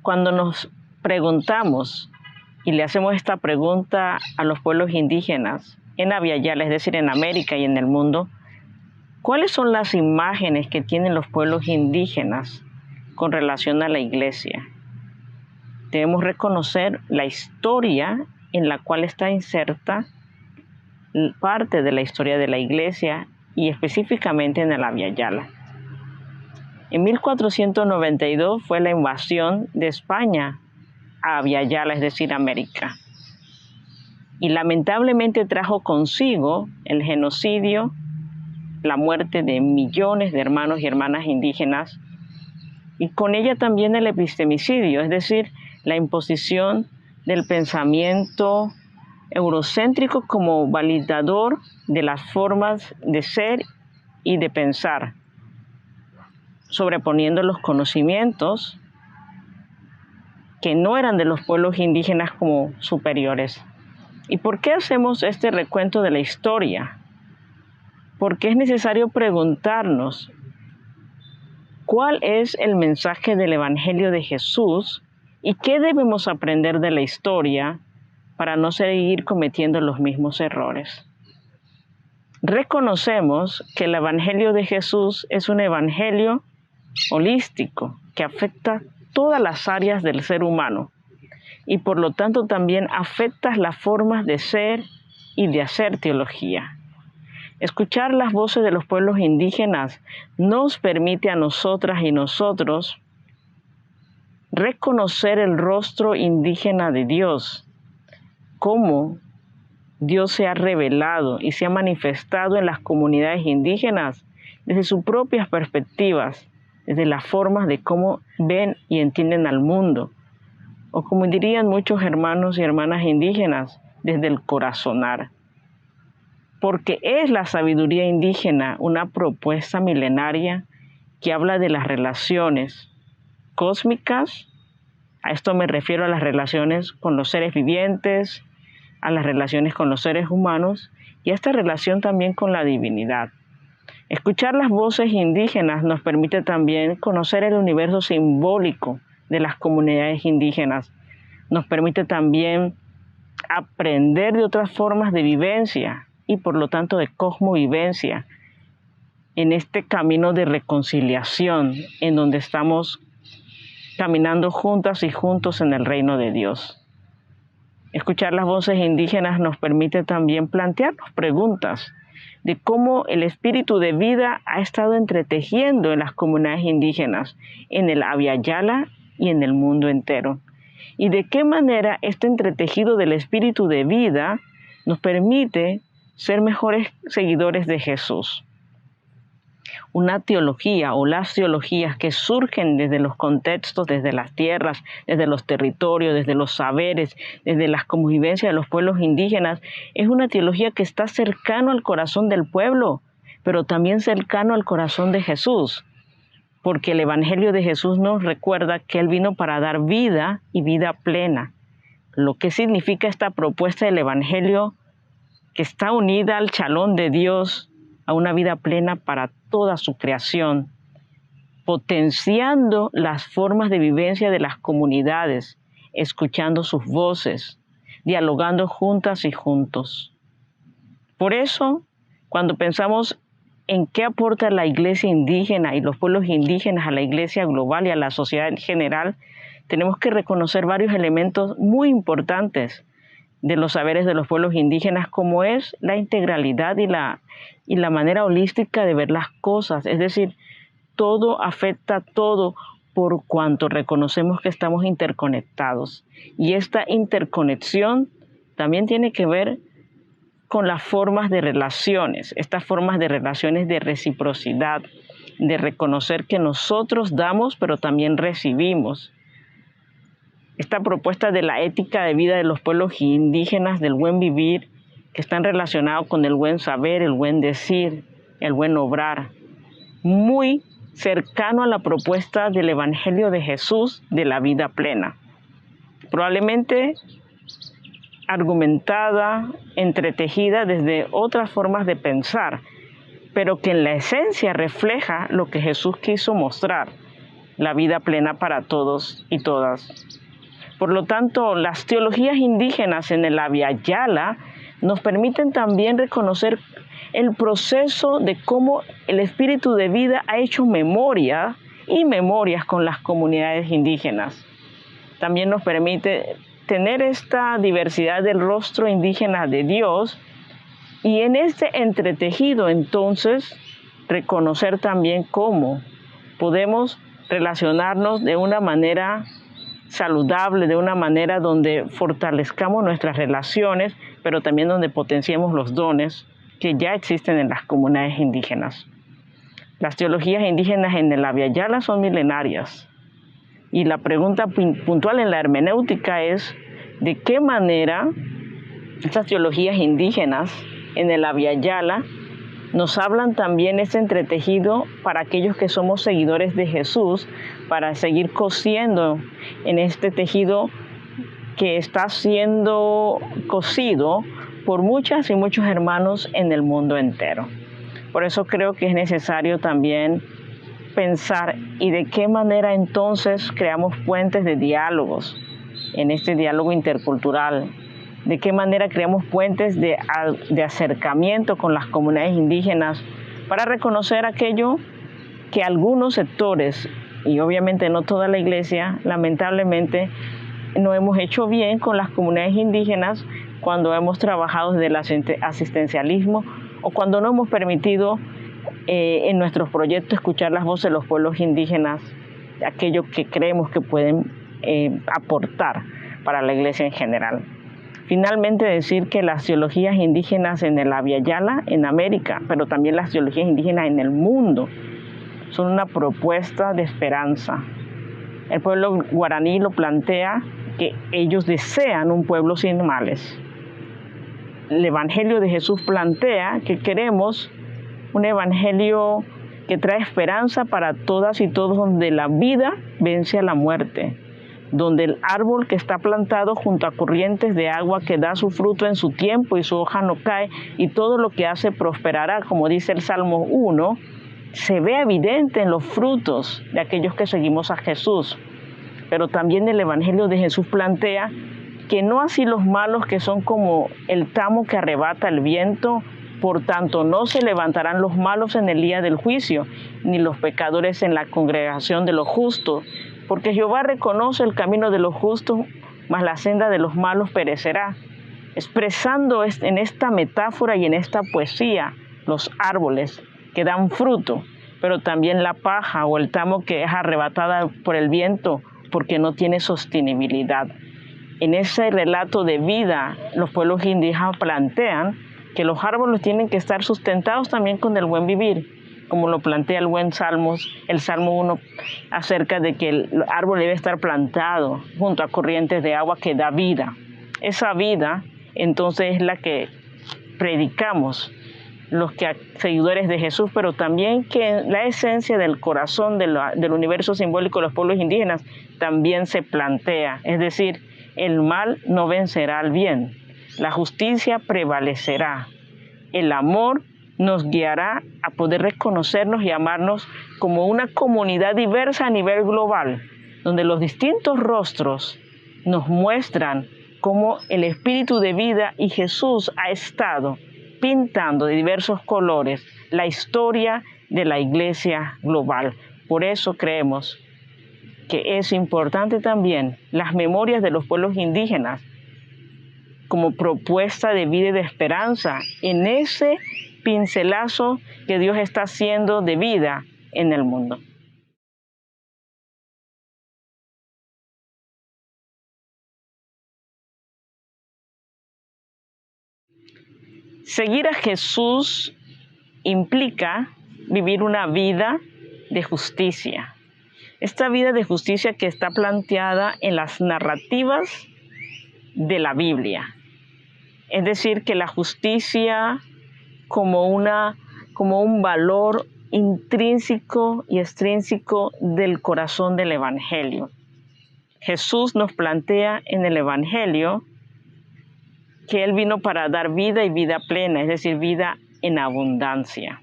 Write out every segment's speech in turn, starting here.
Cuando nos preguntamos y le hacemos esta pregunta a los pueblos indígenas en Abya-Yala, es decir, en América y en el mundo, ¿cuáles son las imágenes que tienen los pueblos indígenas con relación a la iglesia? Debemos reconocer la historia en la cual está inserta parte de la historia de la iglesia y específicamente en el Abya-Yala. En 1492 fue la invasión de España a Abya-Yala, es decir, América. Y lamentablemente trajo consigo el genocidio, la muerte de millones de hermanos y hermanas indígenas, y con ella también el epistemicidio, es decir, la imposición del pensamiento eurocéntrico como validador de las formas de ser y de pensar, sobreponiendo los conocimientos que no eran de los pueblos indígenas como superiores. ¿Y por qué hacemos este recuento de la historia? Porque es necesario preguntarnos cuál es el mensaje del Evangelio de Jesús y qué debemos aprender de la historia para no seguir cometiendo los mismos errores. Reconocemos que el Evangelio de Jesús es un evangelio holístico que afecta todas las áreas del ser humano y por lo tanto también afecta las formas de ser y de hacer teología. Escuchar las voces de los pueblos indígenas nos permite a nosotras y nosotros reconocer el rostro indígena de Dios, cómo Dios se ha revelado y se ha manifestado en las comunidades indígenas desde sus propias perspectivas, desde las formas de cómo ven y entienden al mundo, o como dirían muchos hermanos y hermanas indígenas, desde el corazonar. Porque es la sabiduría indígena una propuesta milenaria que habla de las relaciones cósmicas. A esto me refiero a las relaciones con los seres vivientes, a las relaciones con los seres humanos y a esta relación también con la divinidad. Escuchar las voces indígenas nos permite también conocer el universo simbólico de las comunidades indígenas. Nos permite también aprender de otras formas de vivencia y por lo tanto de cosmovivencia en este camino de reconciliación en donde estamos caminando juntas y juntos en el reino de Dios. Escuchar las voces indígenas nos permite también plantearnos preguntas de cómo el espíritu de vida ha estado entretejiendo en las comunidades indígenas, en el Abya-Yala y en el mundo entero. Y de qué manera este entretejido del espíritu de vida nos permite ser mejores seguidores de Jesús. Una teología o las teologías que surgen desde los contextos, desde las tierras, desde los territorios, desde los saberes, desde las convivencias de los pueblos indígenas, es una teología que está cercano al corazón del pueblo, pero también cercano al corazón de Jesús, porque el Evangelio de Jesús nos recuerda que Él vino para dar vida y vida plena. Lo que significa esta propuesta del Evangelio que está unida al Shalom de Dios, a una vida plena para toda su creación, potenciando las formas de vivencia de las comunidades, escuchando sus voces, dialogando juntas y juntos. Por eso, cuando pensamos en qué aporta la iglesia indígena y los pueblos indígenas a la iglesia global y a la sociedad en general, tenemos que reconocer varios elementos muy importantes de los saberes de los pueblos indígenas, como es la integralidad y la manera holística de ver las cosas. Es decir, todo afecta a todo por cuanto reconocemos que estamos interconectados. Y esta interconexión también tiene que ver con las formas de relaciones, estas formas de relaciones de reciprocidad, de reconocer que nosotros damos, pero también recibimos. Esta propuesta de la ética de vida de los pueblos indígenas, del buen vivir, que están relacionados con el buen saber, el buen decir, el buen obrar, muy cercano a la propuesta del Evangelio de Jesús de la vida plena. Probablemente argumentada, entretejida desde otras formas de pensar, pero que en la esencia refleja lo que Jesús quiso mostrar, la vida plena para todos y todas. Por lo tanto, las teologías indígenas en el Abya Yala nos permiten también reconocer el proceso de cómo el espíritu de vida ha hecho memoria y memorias con las comunidades indígenas. También nos permite tener esta diversidad del rostro indígena de Dios y en este entretejido entonces reconocer también cómo podemos relacionarnos de una manera saludable, de una manera donde fortalezcamos nuestras relaciones, pero también donde potenciemos los dones que ya existen en las comunidades indígenas. Las teologías indígenas en el Abya Yala son milenarias. Y la pregunta puntual en la hermenéutica es de qué manera estas teologías indígenas en el Abya Yala nos hablan también este entretejido para aquellos que somos seguidores de Jesús, para seguir cosiendo en este tejido que está siendo cosido por muchas y muchos hermanos en el mundo entero. Por eso creo que es necesario también pensar y de qué manera entonces creamos puentes de diálogos en este diálogo intercultural, de qué manera creamos puentes de acercamiento con las comunidades indígenas para reconocer aquello que algunos sectores, y obviamente no toda la iglesia, lamentablemente no hemos hecho bien con las comunidades indígenas cuando hemos trabajado desde el asistencialismo o cuando no hemos permitido en nuestros proyectos escuchar las voces de los pueblos indígenas, aquello que creemos que pueden aportar para la iglesia en general. Finalmente decir que las teologías indígenas en el Abya Yala, en América, pero también las teologías indígenas en el mundo, son una propuesta de esperanza. El pueblo guaraní lo plantea que ellos desean un pueblo sin males. El Evangelio de Jesús plantea que queremos un evangelio que trae esperanza para todas y todos, donde la vida vence a la muerte, donde el árbol que está plantado junto a corrientes de agua que da su fruto en su tiempo y su hoja no cae y todo lo que hace prosperará, como dice el Salmo 1, se ve evidente en los frutos de aquellos que seguimos a Jesús. Pero también el Evangelio de Jesús plantea que no así los malos, que son como el tamo que arrebata el viento. Por tanto, no se levantarán los malos en el día del juicio, ni los pecadores en la congregación de los justos, porque Jehová reconoce el camino de los justos, mas la senda de los malos perecerá. Expresando en esta metáfora y en esta poesía los árboles que dan fruto, pero también la paja o el tamo que es arrebatada por el viento porque no tiene sostenibilidad. En ese relato de vida, los pueblos indígenas plantean que los árboles tienen que estar sustentados también con el buen vivir, como lo plantea el Salmo 1, acerca de que el árbol debe estar plantado junto a corrientes de agua que da vida. Esa vida, entonces, es la que predicamos los seguidores de Jesús, pero también que la esencia del corazón del universo simbólico de los pueblos indígenas también se plantea, es decir, el mal no vencerá al bien. La justicia prevalecerá. El amor nos guiará a poder reconocernos y amarnos como una comunidad diversa a nivel global, donde los distintos rostros nos muestran cómo el espíritu de vida y Jesús ha estado pintando de diversos colores la historia de la iglesia global. Por eso creemos que es importante también las memorias de los pueblos indígenas como propuesta de vida y de esperanza en ese pincelazo que Dios está haciendo de vida en el mundo. Seguir a Jesús implica vivir una vida de justicia. Esta vida de justicia que está planteada en las narrativas de la Biblia. Es decir, que la justicia como un valor intrínseco y extrínseco del corazón del Evangelio. Jesús nos plantea en el Evangelio que Él vino para dar vida y vida plena, es decir, vida en abundancia.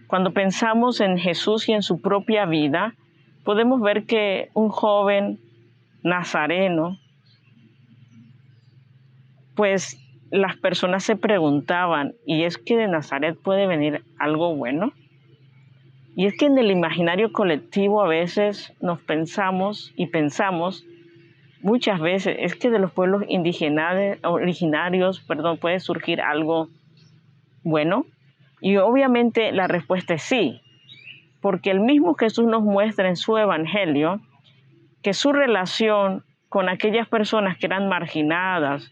Cuando pensamos en Jesús y en su propia vida, podemos ver que un joven nazareno, pues las personas se preguntaban, ¿y es que de Nazaret puede venir algo bueno? Y es que en el imaginario colectivo a veces nos pensamos muchas veces, es que de los pueblos originarios, puede surgir algo bueno. Y obviamente la respuesta es sí, porque el mismo Jesús nos muestra en su evangelio que su relación con aquellas personas que eran marginadas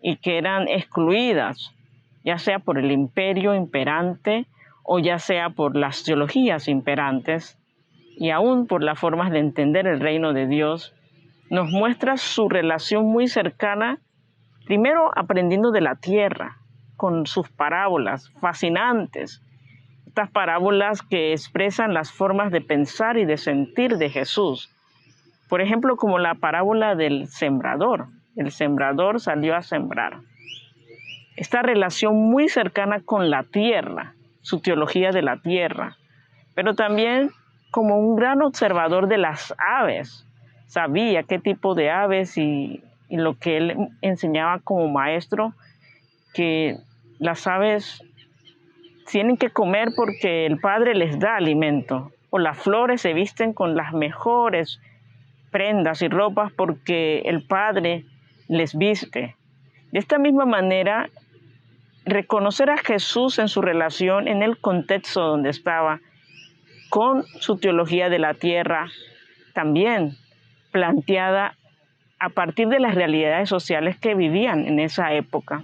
y que eran excluidas, ya sea por el imperio imperante o ya sea por las teologías imperantes y aún por las formas de entender el reino de Dios, nos muestra su relación muy cercana, primero aprendiendo de la tierra, con sus parábolas fascinantes, estas parábolas que expresan las formas de pensar y de sentir de Jesús. Por ejemplo, como la parábola del sembrador. El sembrador salió a sembrar. Esta relación muy cercana con la tierra, su teología de la tierra, pero también como un gran observador de las aves. Sabía qué tipo de aves y lo que él enseñaba como maestro, que las aves tienen que comer porque el Padre les da alimento, o las flores se visten con las mejores prendas y ropas porque el Padre les viste. De esta misma manera, reconocer a Jesús en su relación, en el contexto donde estaba, con su teología de la tierra, también planteada a partir de las realidades sociales que vivían en esa época.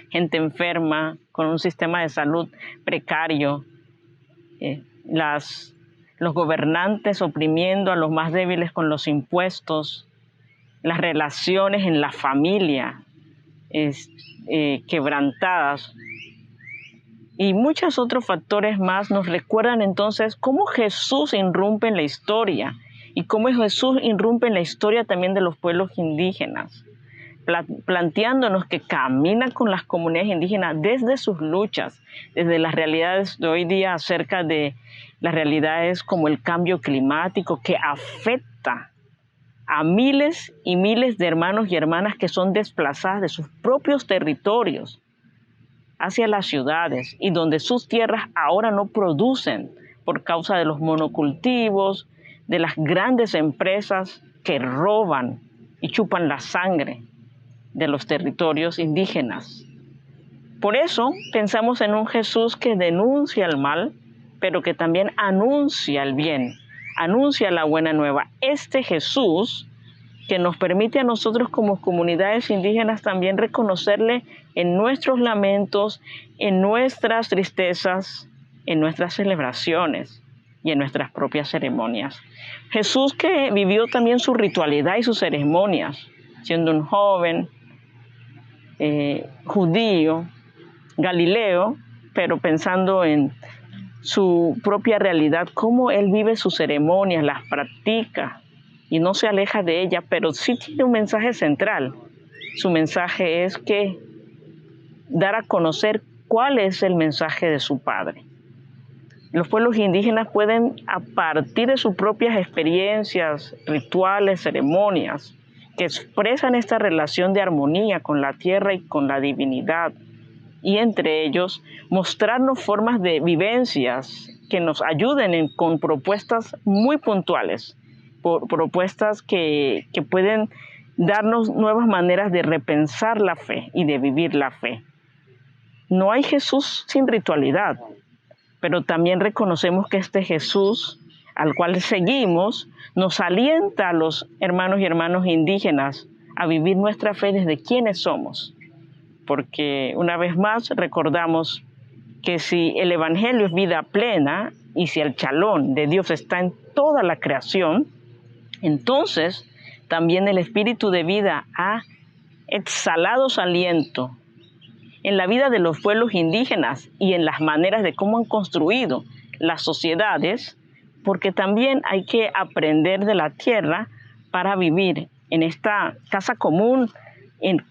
Gente enferma, con un sistema de salud precario, los gobernantes oprimiendo a los más débiles con los impuestos, las relaciones en la familia quebrantadas y muchos otros factores más nos recuerdan entonces cómo Jesús irrumpe en la historia y cómo Jesús irrumpe en la historia también de los pueblos indígenas, planteándonos que camina con las comunidades indígenas desde sus luchas, desde las realidades de hoy día acerca de las realidades como el cambio climático que afecta a miles y miles de hermanos y hermanas que son desplazadas de sus propios territorios hacia las ciudades y donde sus tierras ahora no producen por causa de los monocultivos, de las grandes empresas que roban y chupan la sangre de los territorios indígenas. Por eso pensamos en un Jesús que denuncia el mal, pero que también anuncia el bien, anuncia la buena nueva. Este Jesús que nos permite a nosotros como comunidades indígenas también reconocerle en nuestros lamentos, en nuestras tristezas, en nuestras celebraciones y en nuestras propias ceremonias. Jesús que vivió también su ritualidad y sus ceremonias, siendo un joven judío, Galileo, pero pensando en su propia realidad, cómo él vive sus ceremonias, las practica y no se aleja de ella, pero sí tiene un mensaje central. Su mensaje es que dar a conocer cuál es el mensaje de su Padre. Los pueblos indígenas pueden, a partir de sus propias experiencias, rituales, ceremonias, que expresan esta relación de armonía con la tierra y con la divinidad, y entre ellos mostrarnos formas de vivencias que nos ayuden con propuestas muy puntuales, propuestas que pueden darnos nuevas maneras de repensar la fe y de vivir la fe. No hay Jesús sin ritualidad, pero también reconocemos que este Jesús al cual seguimos nos alienta a los hermanos y hermanas indígenas a vivir nuestra fe desde quienes somos. Porque una vez más recordamos que si el Evangelio es vida plena y si el chalón de Dios está en toda la creación, entonces también el Espíritu de vida ha exhalado su aliento en la vida de los pueblos indígenas y en las maneras de cómo han construido las sociedades, porque también hay que aprender de la tierra para vivir en esta casa común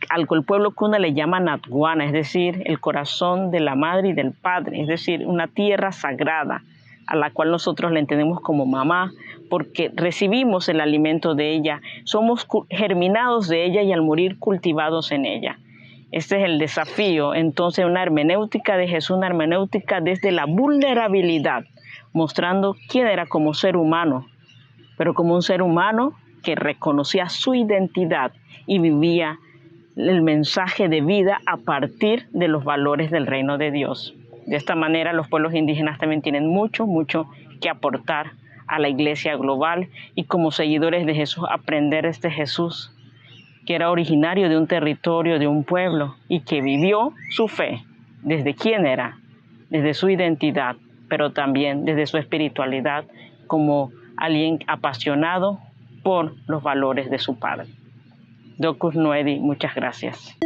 al que el pueblo Kuna le llama Natguana, es decir, el corazón de la madre y del padre, es decir, una tierra sagrada a la cual nosotros la entendemos como mamá, porque recibimos el alimento de ella, somos germinados de ella y al morir cultivados en ella. Este es el desafío, entonces, una hermenéutica de Jesús, una hermenéutica desde la vulnerabilidad, mostrando quién era como ser humano, pero como un ser humano que reconocía su identidad y vivía el mensaje de vida a partir de los valores del reino de Dios. De esta manera, los pueblos indígenas también tienen mucho que aportar a la iglesia global y como seguidores de Jesús, aprender este Jesús que era originario de un territorio, de un pueblo y que vivió su fe desde quién era, desde su identidad, pero también desde su espiritualidad como alguien apasionado por los valores de su padre. Docus Noedi, muchas gracias.